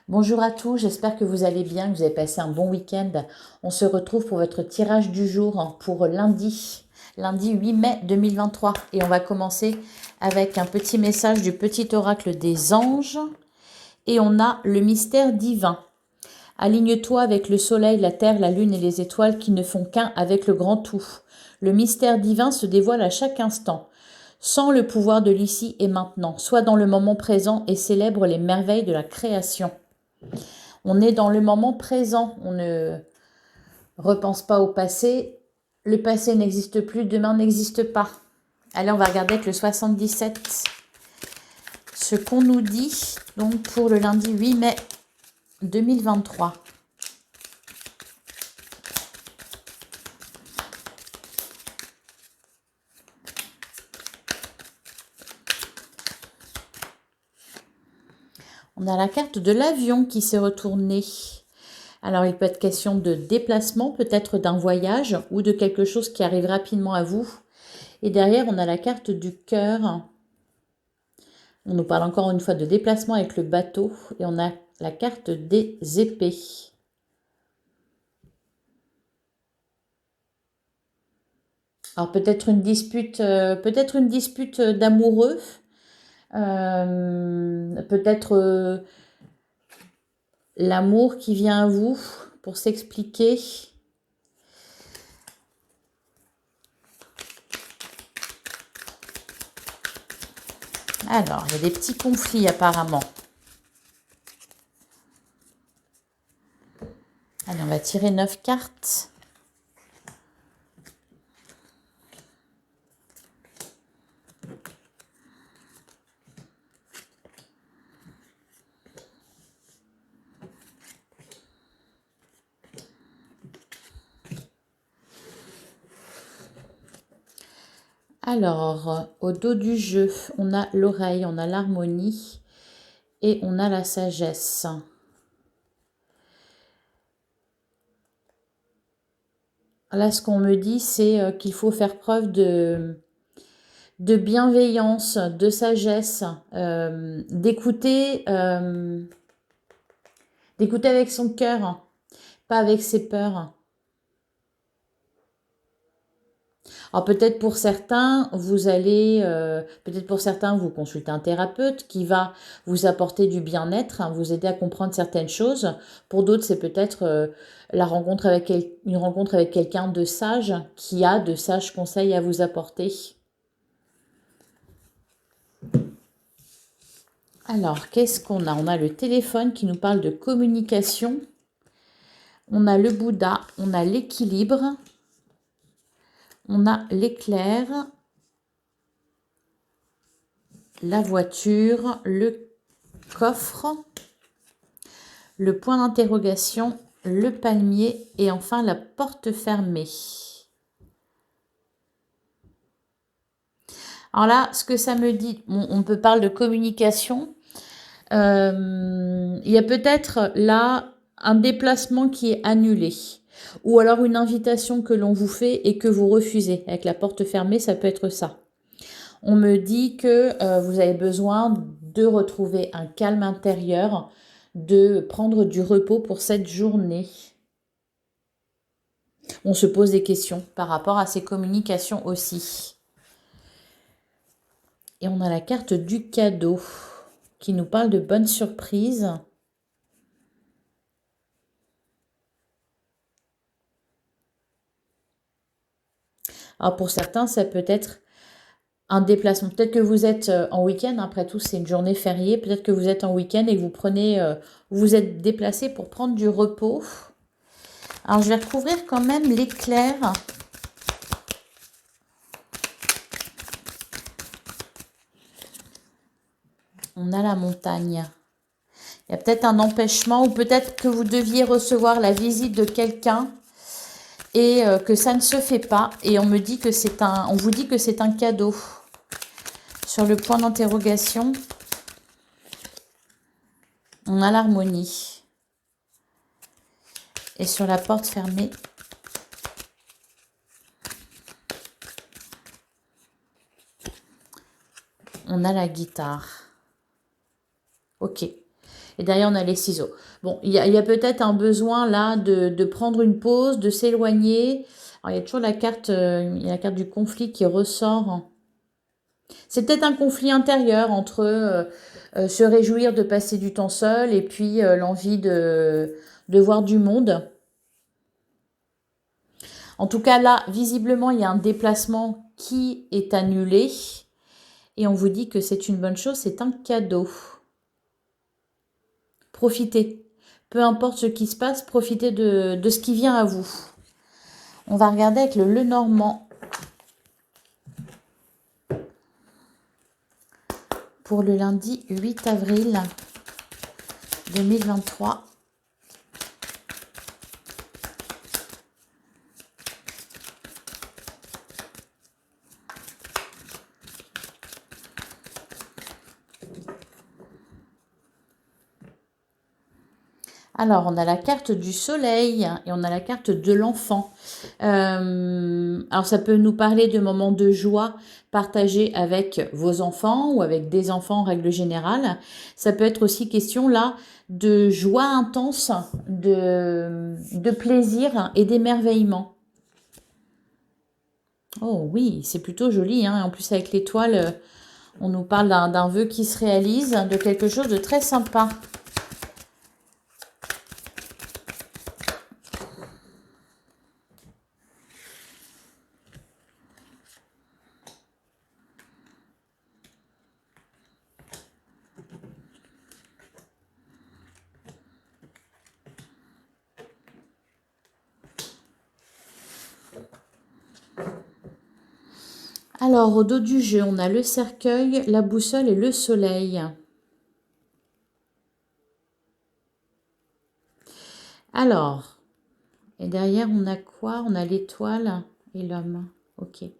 Bonjour à tous, j'espère que vous allez bien, que vous avez passé un bon week-end. On se retrouve pour votre tirage du jour pour lundi 8 mai 2023. Et on va commencer avec un petit message du petit oracle des anges. Et on a le mystère divin. Aligne-toi avec le soleil, la terre, la lune et les étoiles qui ne font qu'un avec le grand tout. Le mystère divin se dévoile à chaque instant. Sans le pouvoir de l'ici et maintenant, sois dans le moment présent et célèbre les merveilles de la création. On est dans le moment présent, on ne repense pas au passé. Le passé n'existe plus, demain n'existe pas. Allez, on va regarder avec le 77 ce qu'on nous dit donc pour le lundi 8 mai 2023. On a la carte de l'avion qui s'est retournée. Alors, il peut être question de déplacement, peut-être d'un voyage ou de quelque chose qui arrive rapidement à vous. Et derrière, on a la carte du cœur. On nous parle encore une fois de déplacement avec le bateau. Et on a la carte des épées. Alors, peut-être une dispute d'amoureux. Peut-être l'amour qui vient à vous pour s'expliquer. Alors, il y a des petits conflits apparemment. Allez, on va tirer 9 cartes. Alors, au dos du jeu, on a l'oreille, on a l'harmonie et on a la sagesse. Là, ce qu'on me dit, c'est qu'il faut faire preuve de bienveillance, de sagesse, d'écouter avec son cœur, pas avec ses peurs. Alors peut-être pour certains, vous consultez un thérapeute qui va vous apporter du bien-être, hein, vous aider à comprendre certaines choses. Pour d'autres, c'est peut-être une rencontre avec quelqu'un de sage qui a de sages conseils à vous apporter. Alors, qu'est-ce qu'on a? On a le téléphone qui nous parle de communication. On a le Bouddha, on a l'équilibre, on a l'éclair, la voiture, le coffre, le point d'interrogation, le palmier et enfin la porte fermée. Alors là, ce que ça me dit, on peut parler de communication. Il y a peut-être là un déplacement qui est annulé. Ou alors une invitation que l'on vous fait et que vous refusez. Avec la porte fermée, ça peut être ça. On me dit que vous avez besoin de retrouver un calme intérieur, de prendre du repos pour cette journée. On se pose des questions par rapport à ces communications aussi. Et on a la carte du cadeau qui nous parle de bonnes surprises. Alors pour certains, ça peut être un déplacement. Peut-être que vous êtes en week-end, après tout c'est une journée fériée, peut-être que vous êtes en week-end et que vous êtes déplacé pour prendre du repos. Alors je vais recouvrir quand même l'éclair. On a la montagne. Il y a peut-être un empêchement ou peut-être que vous deviez recevoir la visite de quelqu'un et que ça ne se fait pas. Et on vous dit que c'est un cadeau. Sur le point d'interrogation, on a l'harmonie. Et sur la porte fermée, on a la guitare. Ok. Et derrière, on a les ciseaux. Bon, il y a peut-être un besoin là de prendre une pause, de s'éloigner. Alors, il y a toujours il y a la carte du conflit qui ressort. C'est peut-être un conflit intérieur entre se réjouir de passer du temps seul et puis l'envie de voir du monde. En tout cas, là, visiblement, il y a un déplacement qui est annulé. Et on vous dit que c'est une bonne chose, c'est un cadeau. Profitez. Peu importe ce qui se passe, profitez de ce qui vient à vous. On va regarder avec le Lenormand. Pour le lundi 8 avril 2023. Alors, on a la carte du soleil et on a la carte de l'enfant. Alors, ça peut nous parler de moments de joie partagés avec vos enfants ou avec des enfants en règle générale. Ça peut être aussi question là de joie intense, de plaisir et d'émerveillement. Oh oui, c'est plutôt joli, hein. En plus, avec l'étoile, on nous parle d'un vœu qui se réalise, de quelque chose de très sympa. Alors, au dos du jeu, on a le cercueil, la boussole et le soleil. Alors, et derrière, on a quoi? On a l'étoile et l'homme. Ok. Et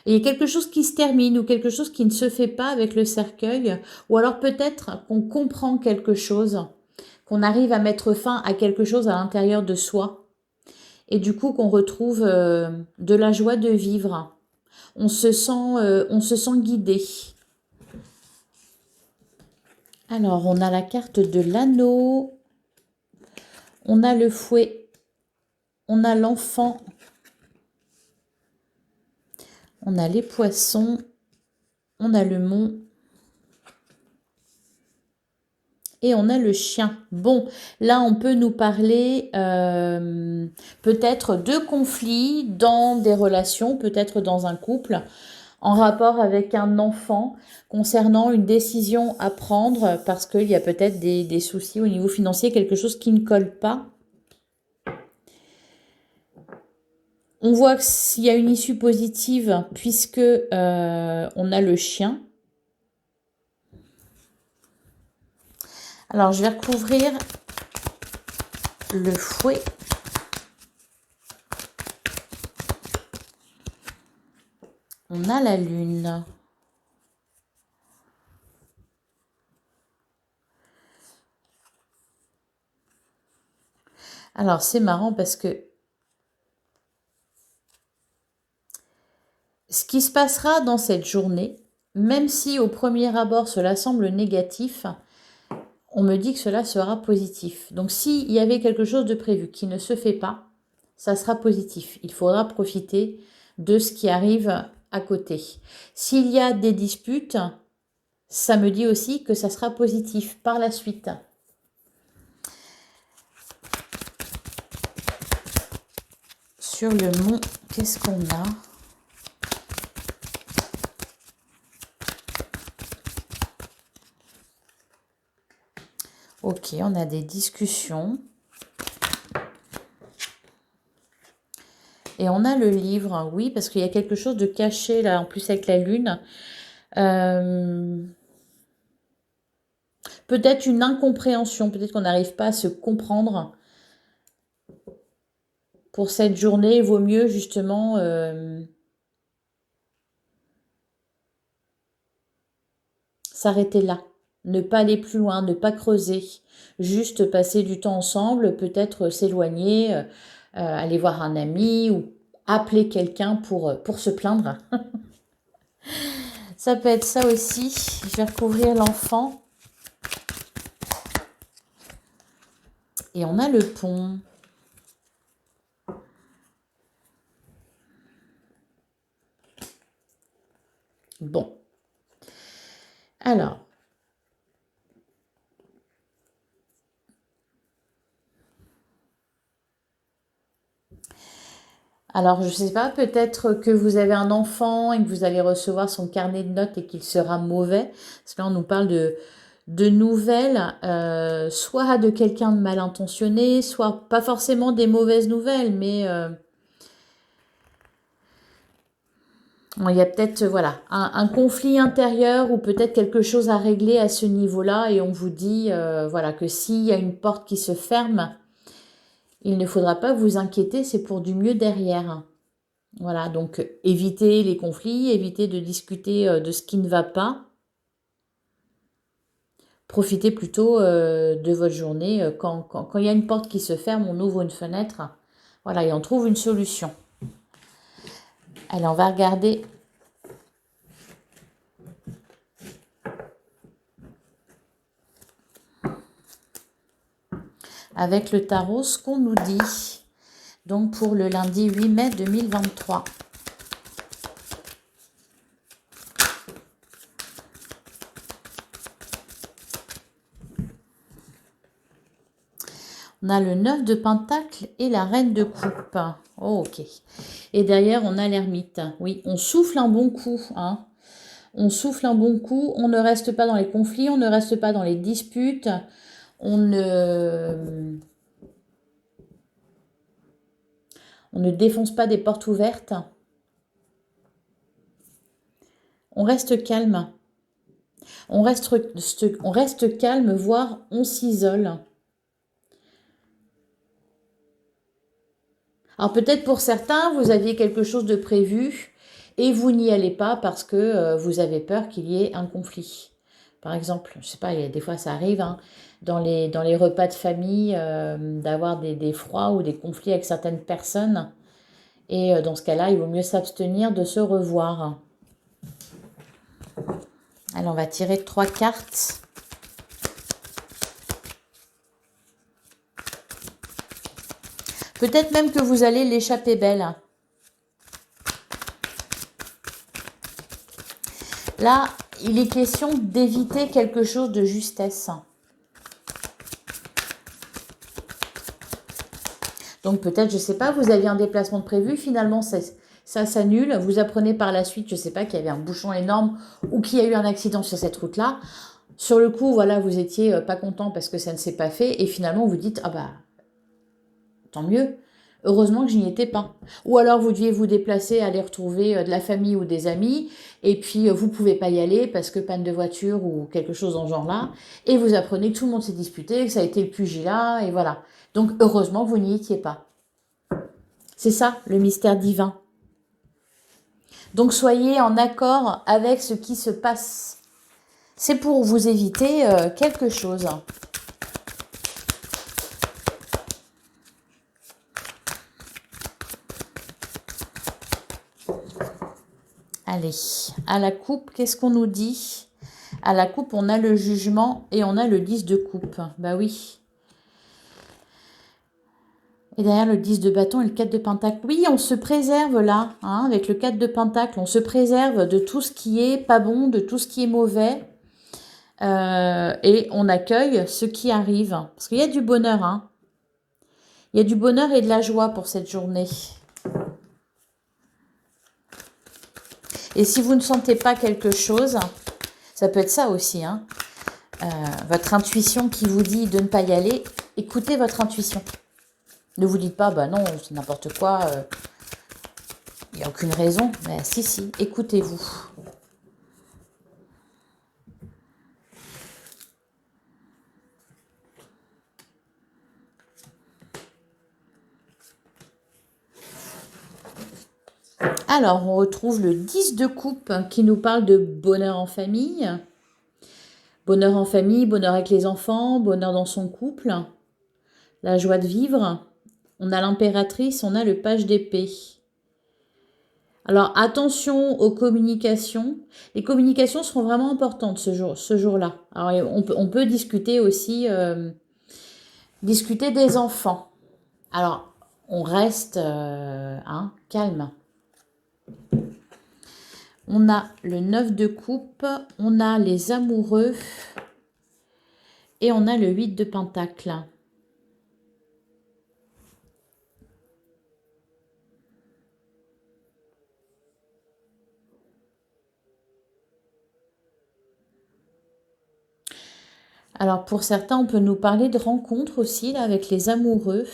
il y a quelque chose qui se termine ou quelque chose qui ne se fait pas avec le cercueil. Ou alors peut-être qu'on comprend quelque chose, qu'on arrive à mettre fin à quelque chose à l'intérieur de soi. Et du coup, qu'on retrouve de la joie de vivre. On se sent guidé. Alors, on a la carte de l'anneau. On a le fouet. On a l'enfant. On a les poissons. On a le mont. Et on a le chien. Bon, là, on peut nous parler peut-être de conflits dans des relations, peut-être dans un couple, en rapport avec un enfant, concernant une décision à prendre, parce qu'il y a peut-être des soucis au niveau financier, quelque chose qui ne colle pas. On voit qu'il y a une issue positive, puisque on a le chien. Alors, je vais recouvrir le fouet. On a la lune. Alors, c'est marrant parce que ce qui se passera dans cette journée, même si au premier abord cela semble négatif, on me dit que cela sera positif. Donc, s'il y avait quelque chose de prévu qui ne se fait pas, ça sera positif. Il faudra profiter de ce qui arrive à côté. S'il y a des disputes, ça me dit aussi que ça sera positif par la suite. Sur le mont, qu'est-ce qu'on a ? Ok, on a des discussions. Et on a le livre, oui, parce qu'il y a quelque chose de caché, là, en plus avec la lune. Peut-être une incompréhension, peut-être qu'on n'arrive pas à se comprendre. Pour cette journée, il vaut mieux, justement, s'arrêter là. Ne pas aller plus loin, ne pas creuser. Juste passer du temps ensemble, peut-être s'éloigner, aller voir un ami ou appeler quelqu'un pour se plaindre. Ça peut être ça aussi. Je vais recouvrir l'enfant. Et on a le pont. Bon. Alors. Alors, je ne sais pas, peut-être que vous avez un enfant et que vous allez recevoir son carnet de notes et qu'il sera mauvais. Parce que là, on nous parle de nouvelles, soit de quelqu'un de mal intentionné, soit pas forcément des mauvaises nouvelles, mais bon, il y a peut-être voilà, un conflit intérieur ou peut-être quelque chose à régler à ce niveau-là. Et on vous dit voilà, que s'il y a une porte qui se ferme, il ne faudra pas vous inquiéter, c'est pour du mieux derrière. Voilà, donc évitez les conflits, évitez de discuter de ce qui ne va pas. Profitez plutôt de votre journée. Quand il y a une porte qui se ferme, on ouvre une fenêtre. Voilà, et on trouve une solution. Allez, on va regarder. Avec le tarot, ce qu'on nous dit. Donc pour le lundi 8 mai 2023. On a le 9 de Pentacle et la Reine de Coupe. Oh, ok. Et derrière, on a l'ermite. Oui, on souffle un bon coup. Hein. On souffle un bon coup. On ne reste pas dans les conflits. On ne reste pas dans les disputes. On ne défonce pas des portes ouvertes. On reste calme. On reste calme, voire on s'isole. Alors peut-être pour certains, vous aviez quelque chose de prévu et vous n'y allez pas parce que vous avez peur qu'il y ait un conflit. Par exemple, je ne sais pas, des fois ça arrive hein, dans les repas de famille d'avoir des froids ou des conflits avec certaines personnes. Et dans ce cas-là, il vaut mieux s'abstenir de se revoir. Alors on va tirer 3 cartes. Peut-être même que vous allez l'échapper belle. Là, il est question d'éviter quelque chose de justesse. Donc peut-être, je ne sais pas, vous aviez un déplacement de prévu, finalement ça s'annule. Vous apprenez par la suite, je ne sais pas, qu'il y avait un bouchon énorme ou qu'il y a eu un accident sur cette route-là. Sur le coup, voilà, vous étiez pas content parce que ça ne s'est pas fait et finalement vous dites, ah bah, tant mieux. Heureusement que je n'y étais pas. Ou alors vous deviez vous déplacer, aller retrouver de la famille ou des amis, et puis vous ne pouvez pas y aller parce que panne de voiture ou quelque chose dans ce genre-là, et vous apprenez que tout le monde s'est disputé, que ça a été le pugilat, et voilà. Donc heureusement vous n'y étiez pas. C'est ça le mystère divin. Donc soyez en accord avec ce qui se passe. C'est pour vous éviter quelque chose. Allez, à la coupe, qu'est-ce qu'on nous dit? À la coupe, on a le jugement et on a le 10 de coupe. Bah oui. Et derrière le 10 de bâton et le 4 de pentacle. Oui, on se préserve là, hein, avec le 4 de pentacle. On se préserve de tout ce qui est pas bon, de tout ce qui est mauvais. Et on accueille ce qui arrive. Parce qu'il y a du bonheur. Hein. Il y a du bonheur et de la joie pour cette journée. Et si vous ne sentez pas quelque chose, ça peut être ça aussi. Hein, votre intuition qui vous dit de ne pas y aller, écoutez votre intuition. Ne vous dites pas, bah non, c'est n'importe quoi, il n'y a aucune raison. Mais si, écoutez-vous. Alors, on retrouve le 10 de coupe qui nous parle de bonheur en famille. Bonheur en famille, bonheur avec les enfants, bonheur dans son couple, la joie de vivre. On a l'impératrice, on a le page d'épée. Alors, attention aux communications. Les communications seront vraiment importantes ce jour-là. Alors, on peut discuter aussi, Discuter des enfants. Alors, on reste calme. On a le 9 de coupe, on a les amoureux et on a le 8 de pentacle. Alors, pour certains, on peut nous parler de rencontres aussi, là, avec les amoureux.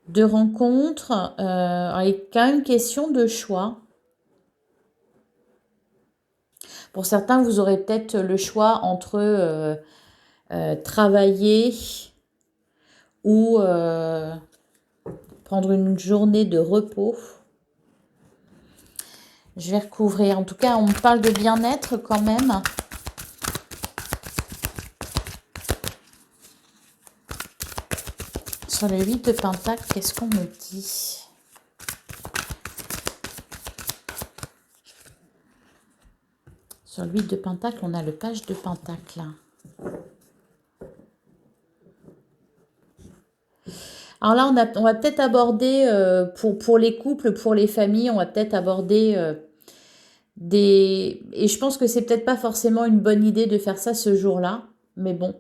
De rencontres, avec quand même question de choix. Pour certains, vous aurez peut-être le choix entre travailler ou prendre une journée de repos. Je vais recouvrir. En tout cas, on parle de bien-être quand même. Sur le 8 de pentacle, qu'est-ce qu'on me dit? Sur le 8 de pentacle, on a le page de pentacle. Alors là, on va peut-être aborder, pour les couples, pour les familles, on va peut-être aborder et je pense que c'est peut-être pas forcément une bonne idée de faire ça ce jour-là, mais bon.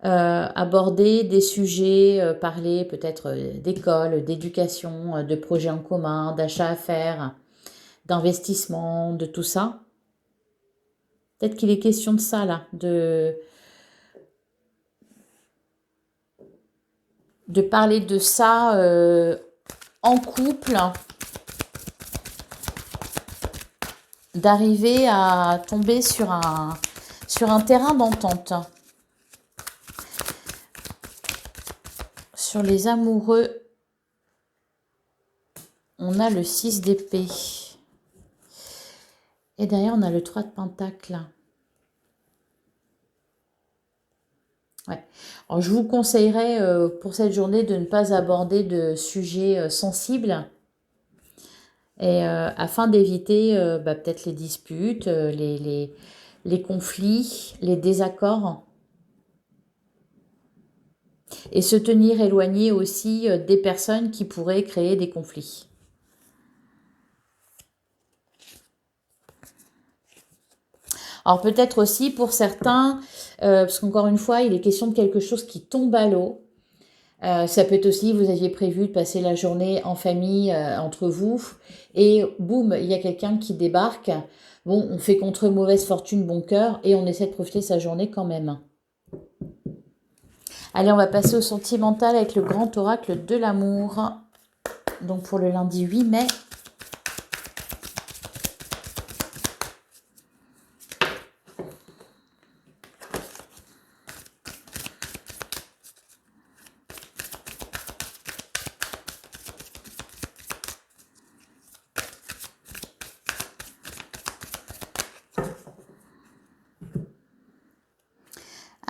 Aborder des sujets, parler peut-être d'école, d'éducation, de projets en commun, d'achat à faire, d'investissement, de tout ça. Peut-être qu'il est question de ça là, de parler de ça en couple, d'arriver à tomber sur un terrain d'entente. Sur les amoureux, on a le 6 d'épée. Et derrière, on a le 3 de pentacle. Ouais. Alors, je vous conseillerais pour cette journée de ne pas aborder de sujets sensibles. Et afin d'éviter peut-être les disputes, les conflits, les désaccords. Et se tenir éloigné aussi des personnes qui pourraient créer des conflits. Alors peut-être aussi pour certains, parce qu'encore une fois, il est question de quelque chose qui tombe à l'eau. Ça peut être aussi, vous aviez prévu de passer la journée en famille entre vous, et boum, il y a quelqu'un qui débarque. Bon, on fait contre mauvaise fortune, bon cœur, et on essaie de profiter de sa journée quand même. Allez, on va passer au sentimental avec le grand oracle de l'amour. Donc pour le lundi 8 mai.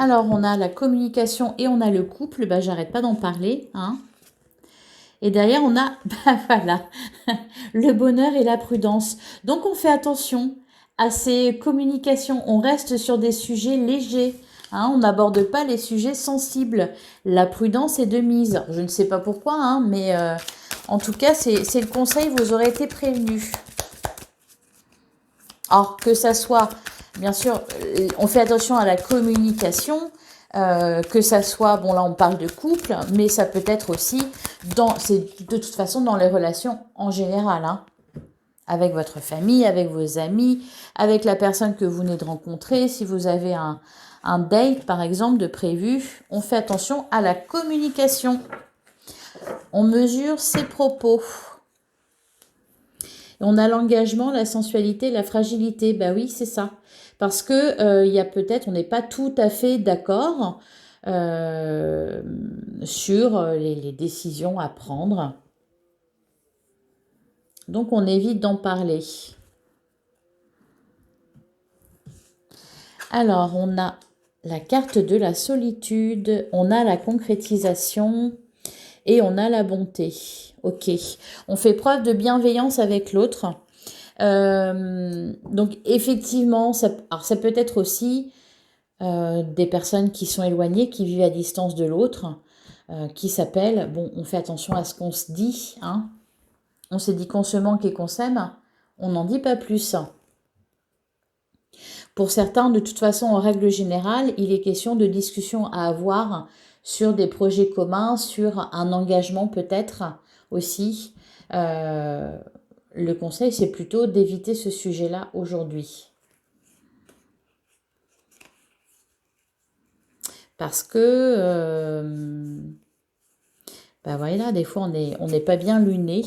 Alors, on a la communication et on a le couple. Bah, j'arrête pas d'en parler. Hein. Et derrière, on a, voilà, le bonheur et la prudence. Donc, on fait attention à ces communications. On reste sur des sujets légers. Hein, on n'aborde pas les sujets sensibles. La prudence est de mise. Je ne sais pas pourquoi, hein, mais en tout cas, c'est le conseil. Vous aurez été prévenus. Alors, que ça soit... Bien sûr, on fait attention à la communication, que ça soit, bon là on parle de couple, mais ça peut être aussi, c'est de toute façon dans les relations en général, hein, avec votre famille, avec vos amis, avec la personne que vous venez de rencontrer, si vous avez un date par exemple de prévu, on fait attention à la communication. On mesure ses propos. On a l'engagement, la sensualité, la fragilité. Ben oui, c'est ça. Parce que il y a peut-être, on n'est pas tout à fait d'accord sur les décisions à prendre. Donc, on évite d'en parler. Alors, on a la carte de la solitude, on a la concrétisation et on a la bonté. Ok, on fait preuve de bienveillance avec l'autre. Donc effectivement, ça peut être aussi des personnes qui sont éloignées, qui vivent à distance de l'autre, qui s'appellent, bon, on fait attention à ce qu'on se dit, hein. On s'est dit qu'on se manque et qu'on s'aime, on n'en dit pas plus. Pour certains, de toute façon, en règle générale, il est question de discussions à avoir sur des projets communs, sur un engagement peut-être aussi. Le conseil, c'est plutôt d'éviter ce sujet-là aujourd'hui. Parce que, ben voilà, des fois, on n'est pas bien luné.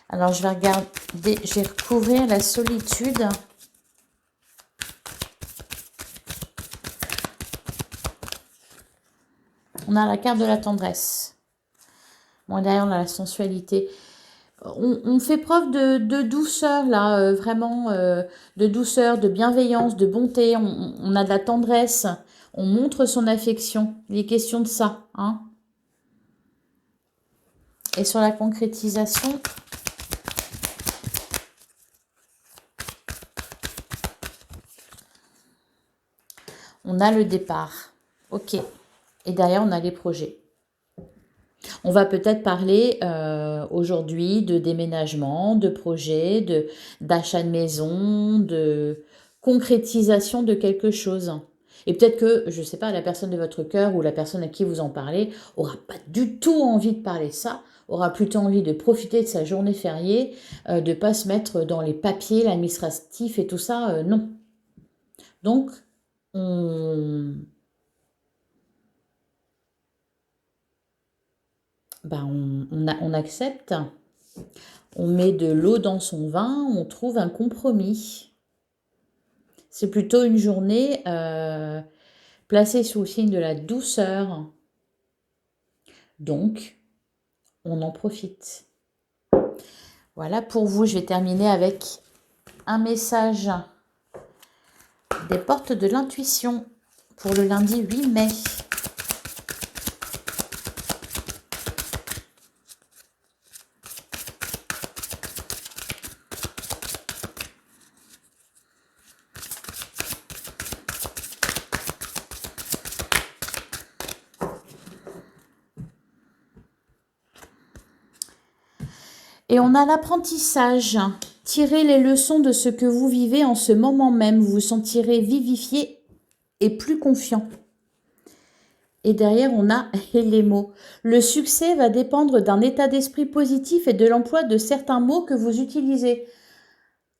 Alors, je vais regarder, je vais recouvrir la solitude. On a la carte de la tendresse. Bon, derrière, on a la sensualité. On fait preuve de douceur, là, vraiment, de douceur, de bienveillance, de bonté. On a de la tendresse. On montre son affection. Il est question de ça, hein. Et sur la concrétisation, on a le départ. Ok. Et derrière, on a les projets. On va peut-être parler aujourd'hui de déménagement, de projet, d'achat de maison, de concrétisation de quelque chose. Et peut-être que, je ne sais pas, la personne de votre cœur ou la personne à qui vous en parlez aura pas du tout envie de parler ça, aura plutôt envie de profiter de sa journée fériée, de ne pas se mettre dans les papiers, l'administratif et tout ça, non. Donc, on accepte, on met de l'eau dans son vin, on trouve un compromis. C'est plutôt une journée placée sous le signe de la douceur. Donc, on en profite. Voilà pour vous, je vais terminer avec un message des portes de l'intuition pour le lundi 8 mai. Et on a l'apprentissage. Tirez les leçons de ce que vous vivez en ce moment même. Vous vous sentirez vivifié et plus confiant. Et derrière, on a les mots. Le succès va dépendre d'un état d'esprit positif et de l'emploi de certains mots que vous utilisez.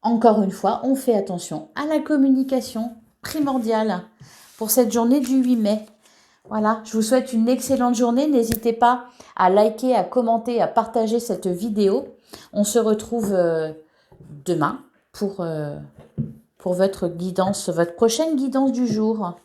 Encore une fois, on fait attention à la communication primordiale pour cette journée du 8 mai. Voilà, je vous souhaite une excellente journée. N'hésitez pas à liker, à commenter, à partager cette vidéo. On se retrouve demain pour votre guidance, votre prochaine guidance du jour.